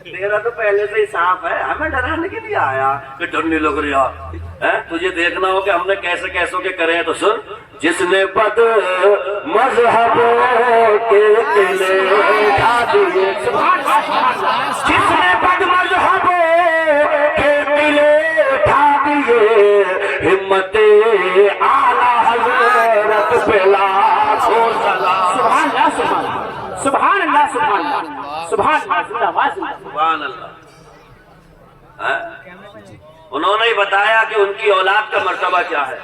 تیرا تو پہلے سے ہی صاف ہے، ہمیں ڈرانے کے لیے آیا کہ ڈر نہیں لگ رہا ہے؟ تجھے دیکھنا ہو کہ ہم نے کیسے کیسوں کے کرے ہیں تو سن. جس نے بد مذہبوں کے قلعے ڈھا دیے، جس نے بد مذہبوں کے قلعے ڈھا دیے، ہمت اعلیٰ حضرت پہ لاکھوں سلام. سبحان اللہ سبحان اللہ سبحان اللہ سبحان اللہ سبحان اللہ زندہ باد سبحان اللہ. انہوں نے ہی بتایا کہ ان کی اولاد کا مرتبہ کیا ہے،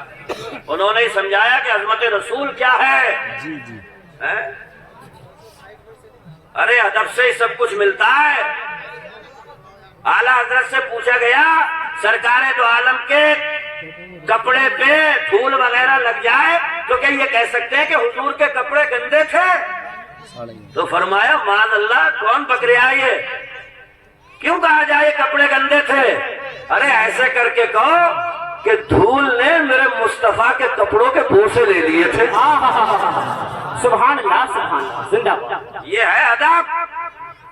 انہوں نے ہی سمجھایا کہ عظمت رسول کیا ہے. ارے ادب سے ہی سب کچھ ملتا ہے. اعلیٰ حضرت سے پوچھا گیا سرکار دو عالم کے کپڑے پہ دھول وغیرہ لگ جائے تو کیا یہ کہہ سکتے ہیں کہ حضور کے کپڑے گندے تھے؟ تو فرمایا معاذ اللہ، کون پکڑیا یہ؟ کیوں کہا جائے کپڑے گندے تھے؟ ارے ایسے کر کے کہو کہ دھول نے میرے مصطفیٰ کے کپڑوں کے بوسے لے لیے تھے. سبحان اللہ سبحان اللہ زندہ باد. یہ ہے ادب.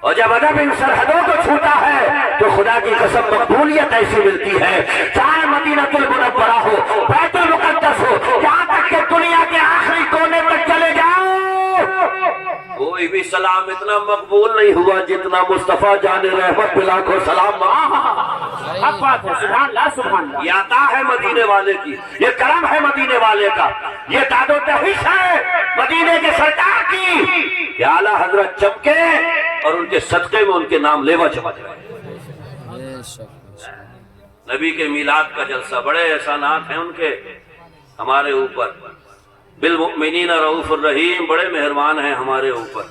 اور جب ادب ان سرحدوں کو چھوتا ہے تو خدا کی قسم مقبولیت ایسی ملتی ہے. چاہے مدینہ المنورہ ہو، بیت المقدس ہو، یہاں تک کہ دنیا کے آخری کونے تک چلے جاؤ، کوئی بھی سلام اتنا مقبول نہیں ہوا جتنا مصطفیٰ جان رحمت پہ لاکھوں سلام. حق بات ہے. سبحان اللہ سبحان اللہ. یہ عطا ہے مدینے والے کی، یہ کرم ہے مدینے والے کا، یہ داد و دہش ہے مدینے کے سرکار کی کہ اعلیٰ حضرت چمکے اور ان کے صدقے میں ان کے نام لیوا چمک رہے. نبی کے میلاد کا جلسہ، بڑے احسانات ہیں ان کے ہمارے اوپر. بالمؤمنین رؤوف الرحیم، بڑے مہربان ہیں ہمارے اوپر،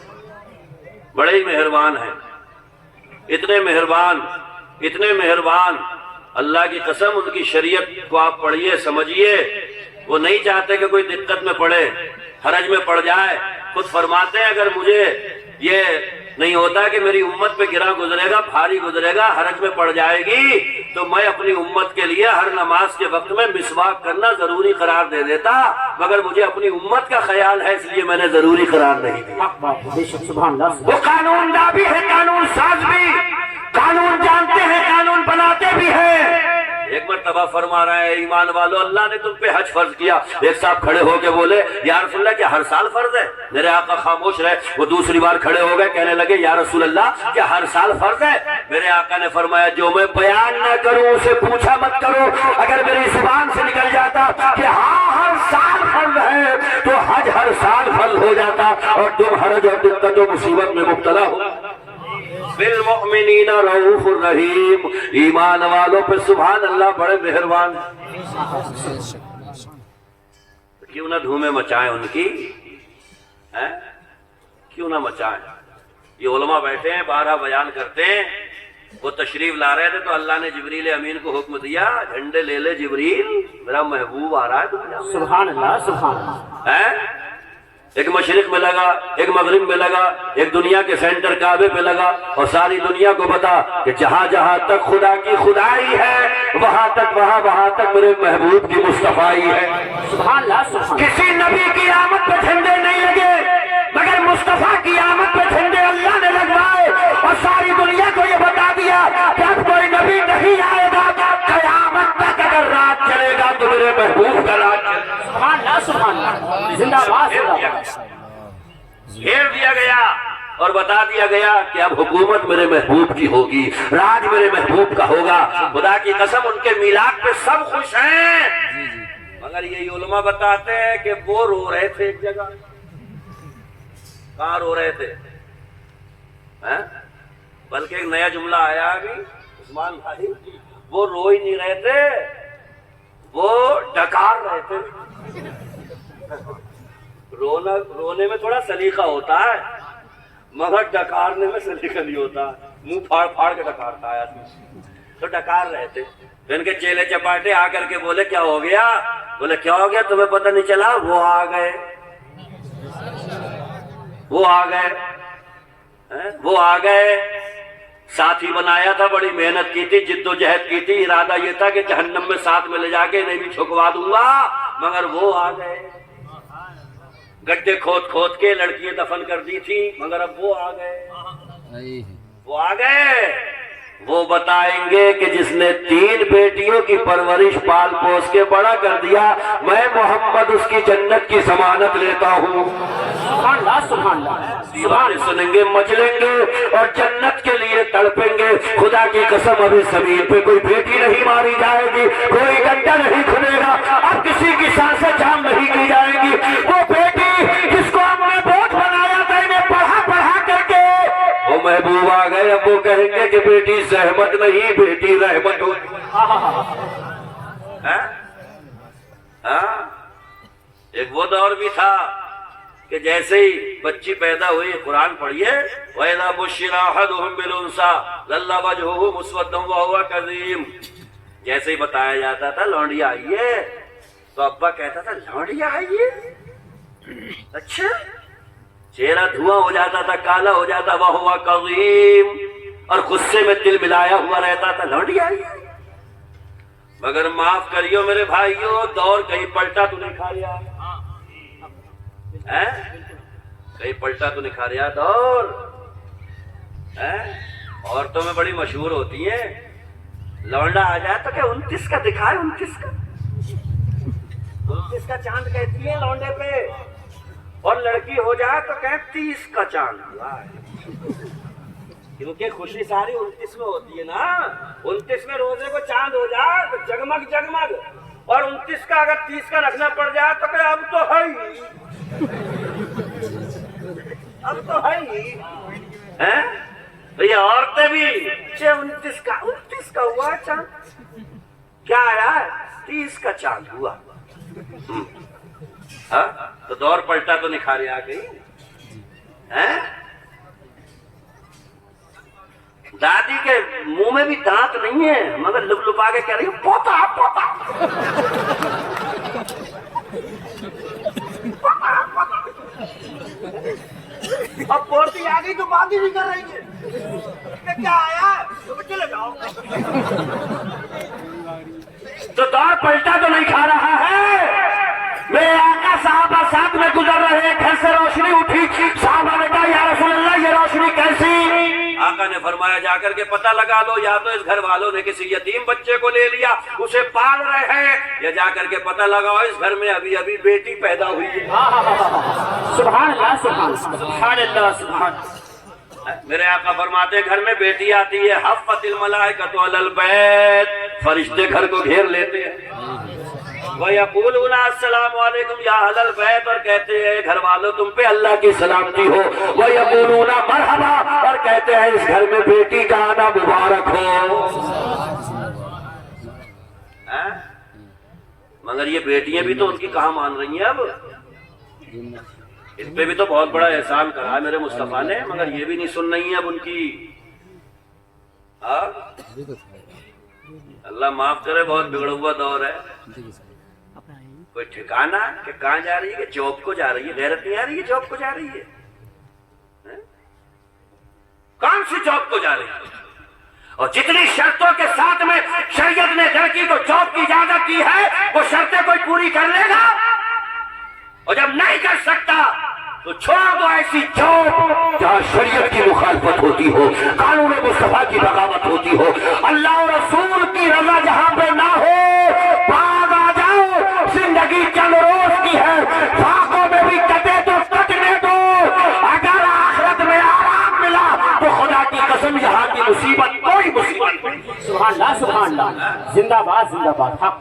بڑے ہی مہربان ہیں. اتنے مہربان، اتنے مہربان، اللہ کی قسم ان کی شریعت کو آپ پڑھیے سمجھیے. وہ نہیں چاہتے کہ کوئی دقت میں پڑے، حرج میں پڑ جائے. خود فرماتے ہیں اگر مجھے یہ نہیں ہوتا کہ میری امت پہ گرا گزرے گا، بھاری گزرے گا، حرج میں پڑ جائے گی، تو میں اپنی امت کے لیے ہر نماز کے وقت میں مسواک کرنا ضروری قرار دے دیتا، مگر مجھے اپنی امت کا خیال ہے اس لیے میں نے ضروری قرار نہیں دیا. حق بات ہے. بے شک سبحان اللہ. وہ قانون داں بھی ہے، قانون ساز بھی، قانون جانتے ہیں، قانون بناتے بھی ہیں. ایک مرتبہ فرما رہا ہے ایمان والو اللہ نے تم پہ حج فرض کیا. ایک صاحب کھڑے ہو کے بولے یا رسول اللہ کیا ہر سال فرض ہے؟ میرے آقا خاموش رہے. وہ دوسری بار کھڑے ہو گئے، کہنے لگے یا رسول اللہ کیا ہر سال فرض ہے؟ میرے آقا نے فرمایا جو میں بیان نہ کروں اسے پوچھا مت کرو. اگر میری زبان سے نکل جاتا کہ ہاں ہر سال فرض ہے تو حج ہر سال فرض ہو جاتا اور تم حرج اور دقت و مصیبت میں مبتلا ہو. بالمؤمنین رؤوف الرحیم، ایمان والوں پہ سبحان اللہ بڑے مہربان. کیوں نہ دھومیں مچائیں ان کی، کیوں نہ مچائیں. یہ علماء بیٹھے ہیں 12 بیان کرتے ہیں. وہ تشریف لا رہے تھے تو اللہ نے جبریل امین کو حکم دیا جھنڈے لے لے جبریل، میرا محبوب آ رہا ہے دنیا میں. سبحان اللہ سبحان اللہ. ایک مشرق میں لگا، ایک مغرب میں لگا، ایک دنیا کے سینٹر کعبے پہ لگا اور ساری دنیا کو بتا کہ جہاں جہاں تک خدا کی خدائی ہے وہاں تک میرے محبوب کی مصطفیٰ ہے. سبحان اللہ سبحان اللہ. کسی نبی کی آمد پہ جھنڈے نہیں لگے مگر مصطفیٰ کی آمد پہ جھنڈے اللہ نے لگوائے اور ساری دنیا کو یہ بتا دیا کہ اب کوئی نبی نہیں آئے گا، قیامت تک اگر رات چلے گا تو میرے محبوب کا رات چلے گا. سبحان اللہ سبحان اللہ. زندہ باد زندہ باد. گھیر دیا گیا اور بتا دیا گیا کہ اب حکومت میرے محبوب کی ہوگی، راج میرے محبوب کا ہوگا. خدا کی قسم ان کے میلاد پہ سب خوش ہیں، مگر یہی علماء بتاتے ہیں کہ وہ رو رہے تھے ایک جگہ. کہاں رو رہے تھے؟ بلکہ ایک نیا جملہ آیا ابھی عثمان بھائی، وہ رو ہی نہیں رہے تھے، وہ ڈکار رہے تھے. رونے میں تھوڑا سلیقہ ہوتا ہے مگر ڈکارنے میں سلیقہ نہیں ہوتا. منہ پھاڑ پھاڑ کے ڈکارتا ہے آدمی، تو ڈکار رہے تھے. ان کے چیلے چپاٹے آ کر کے بولے کیا ہو گیا؟ بولے کیا ہو گیا تمہیں پتہ نہیں چلا؟ وہ آ گئے، وہ آ گئے، وہ آ گئے. ساتھی بنایا تھا، بڑی محنت کی تھی، جد و جہد کی تھی، ارادہ یہ تھا کہ جہنم میں ساتھ میں لے جا کے انہیں بھی چھکوا دوں گا، مگر وہ آ گئے. گڈھے کھود کھود کے لڑکیاں دفن کر دی تھی، مگر اب وہ آ گئے، وہ آ گئے، وہ بتائیں گے کہ جس نے 3 بیٹیوں کی پرورش پال پوس کے بڑا کر دیا، میں محمد اس کی جنت کی ضمانت لیتا ہوں۔ سبحان اللہ سبحان اللہ دیوانے سنیں گے، مچلیں گے اور جنت کے لیے تڑپیں گے۔ خدا کی قسم ابھی زمین پہ کوئی بیٹی نہیں ماری جائے گی، کوئی گنڈا نہیں کھلے گا، اب کسی کی سانسیں جام نہیں کی جائیں گی۔ وہ بیٹی جس کو ہم نے بوجھ بنایا تھا، انہیں پڑھا پڑھا کر کے وہ محبوب آ گئے، اب وہ کہیں گے کہ بیٹی زحمت نہیں، بیٹی رحمت ہو۔ ایک وہ دور بھی تھا کہ جیسے ہی بچی پیدا ہوئی، قرآن پڑھیے، وَإِذَا بُشِّرَ أَحَدُهُم بِالْأُنثَىٰ ظَلَّ وَجْهُهُ مُسْوَدًّا وَهُوَ كَظِيمٌ، جیسے ہی بتایا جاتا تھا لونڈیا آئی ہے تو ابا کہتا تھا لونڈیا آئی ہے، اچھا، چہرہ دھواں ہو جاتا تھا، کالا ہو جاتا، وَهُوَ كَظِيمٌ، اور غصے میں دل ملایا ہوا رہتا تھا، لونڈیا آئی ہے۔ مگر معاف کریو میرے بھائیو، دور کہیں پلٹا تو نہیں کھا لیا، کہیں پلٹا تو نہیں کھا رہا دور۔ عورتوں میں بڑی مشہور ہوتی ہیں، لونڈا آ جائے تو کہ 29 کا دکھائے، 29 کا چاند کہتی ہے لونڈے پہ، اور لڑکی ہو جائے تو کہ 30 کا چاند، کیونکہ خوشی ساری 29 میں ہوتی ہے نا۔ 29 میں روزے کو چاند ہو جائے تو جگمگ جگمگ، اور 29 کا اگر 30 کا رکھنا پڑ جائے تو کہ اب تو ہے ہی، اب تو ہے ہی۔ تو یہ عورتیں بھی 29 کا ہوا چاند، کیا آیا ہے 30 کا چاند ہوا۔ تو دور پلٹا تو نہیں کھا رہے آ گئی۔ دادی کے منہ میں بھی دانت نہیں ہے، مگر لپ لپا کے کہہ رہی ہے پوتا پوتا۔ اب پورتی آ گئی تو بات ہی نہیں کر رہی ہے، کیا آیا ہے چلے جاؤ۔ تو دور پلٹا تو نہیں کھا رہا ہے۔ میرے آقا صحابہ ساتھ میں گزر رہے، گھر سے روشنی اٹھی، صحابہ نے کہا یا رسول اللہ یہ روشنی کیسی؟ آقا نے فرمایا جا کر کے پتہ لگا لو، یا تو اس گھر والوں نے کسی یتیم بچے کو لے لیا، اسے پال رہے ہیں، یا جا کر کے پتہ لگاؤ اس گھر میں ابھی ابھی بیٹی پیدا ہوئی ہے۔ سبحان اللہ سبحان سبحان اللہ سبحان۔ میرے آقا فرماتے ہیں گھر میں بیٹی آتی ہے، حفت الملائکۃ علی البیت، فرشتے گھر کو گھیر لیتے ہیں، وَيَقُولُونَ السَّلَامُ عَلَيْكُمْ يَا أَهْلَ الْبَيْتِ، اور کہتے ہیں گھر والوں تم پہ اللہ کی سلامتی ہو، وَيَقُولُونَ مَرْحَبًا، اور کہتے ہیں اس گھر میں بیٹی کا آنا مبارک ہو۔ مگر یہ بیٹیاں بھی تو ان کی کہاں مان رہی ہیں، اب ان پہ بھی تو بہت بڑا احسان کرا ہے میرے مصطفیٰ نے، مگر یہ بھی نہیں سن رہی ہیں اب ان کی۔ اللہ معاف کرے، بہت بگڑا ہوا دور ہے، کوئی ٹھکانہ کہ کہاں جا رہی ہے، کہ جاب کو جا رہی ہے، غیرت نہیں آ رہی ہے جاب کو جا رہی ہے، کون سی جاب کو جا رہی ہے؟ اور جتنی شرطوں کے ساتھ میں شریعت نے لڑکی کو جاب کی اجازت دی ہے، وہ شرطیں کوئی پوری کر لے گا، اور جب نہیں کر سکتا تو چھوڑ دو ایسی جاب جہاں شریعت کی مخالفت ہوتی ہو، قانون مصطفیٰ کی بغاوت ہوتی ہو، اللہ اور رسول کی رضا جہاں پہ نہ ہو، باز آ جاؤ، زندگی چند روز کی ہے، فاقوں میں بھی کٹے تو کٹنے دو، اگر آخرت میں آرام ملا تو خدا کی قسم یہاں کی مصیبت کوئی مصیبت نہیں۔ سبحان اللہ سبحان اللہ، زندہ باد زندہ باد حق۔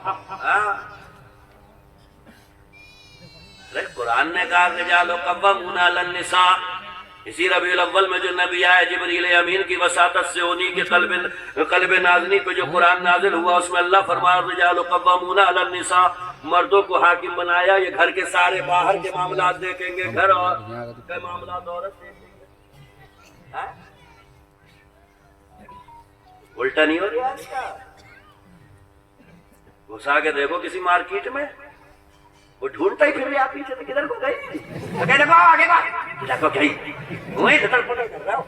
قرآن نے کہا رجال قوامون علی النساء، اسی ربیع الاول میں جو نبی آئے جبریل امین کی وساطت سے انہی کے قلب نازنی پہ جو قرآن نازل ہوا، اس میں اللہ فرمایا رجال قوامون علی النساء، مردوں کو حاکم بنایا، یہ گھر کے سارے باہر کے معاملات دیکھیں گے، گھر اور کے معاملات عورت دیکھیں گے۔ الٹا نہیں ہو رہا ہے کیا؟ گھسا کے دیکھو کسی مارکیٹ میں، وہ ڈھونڈتا ہی پھر رہا پیچھے سے، کدھر کو گئی؟ دیکھو آگے دیکھو گئی، وہیں دھڑ پڑ کر رہا ہو،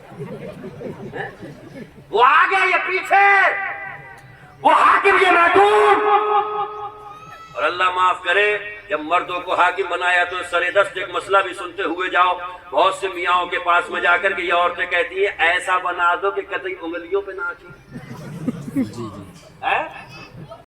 وہ آگے یہ پیچھے، وہ حاکم یہ محکوم۔ اور اللہ معاف کرے، جب مردوں کو حاکم بنایا تو سرے دست ایک مسئلہ بھی سنتے ہوئے جاؤ. بہت سے میاں کے پاس میں جا کر کے یہ عورتیں کہتی ہیں ایسا بنا دو کہ قطعی انگلیوں پہ نہ آتی.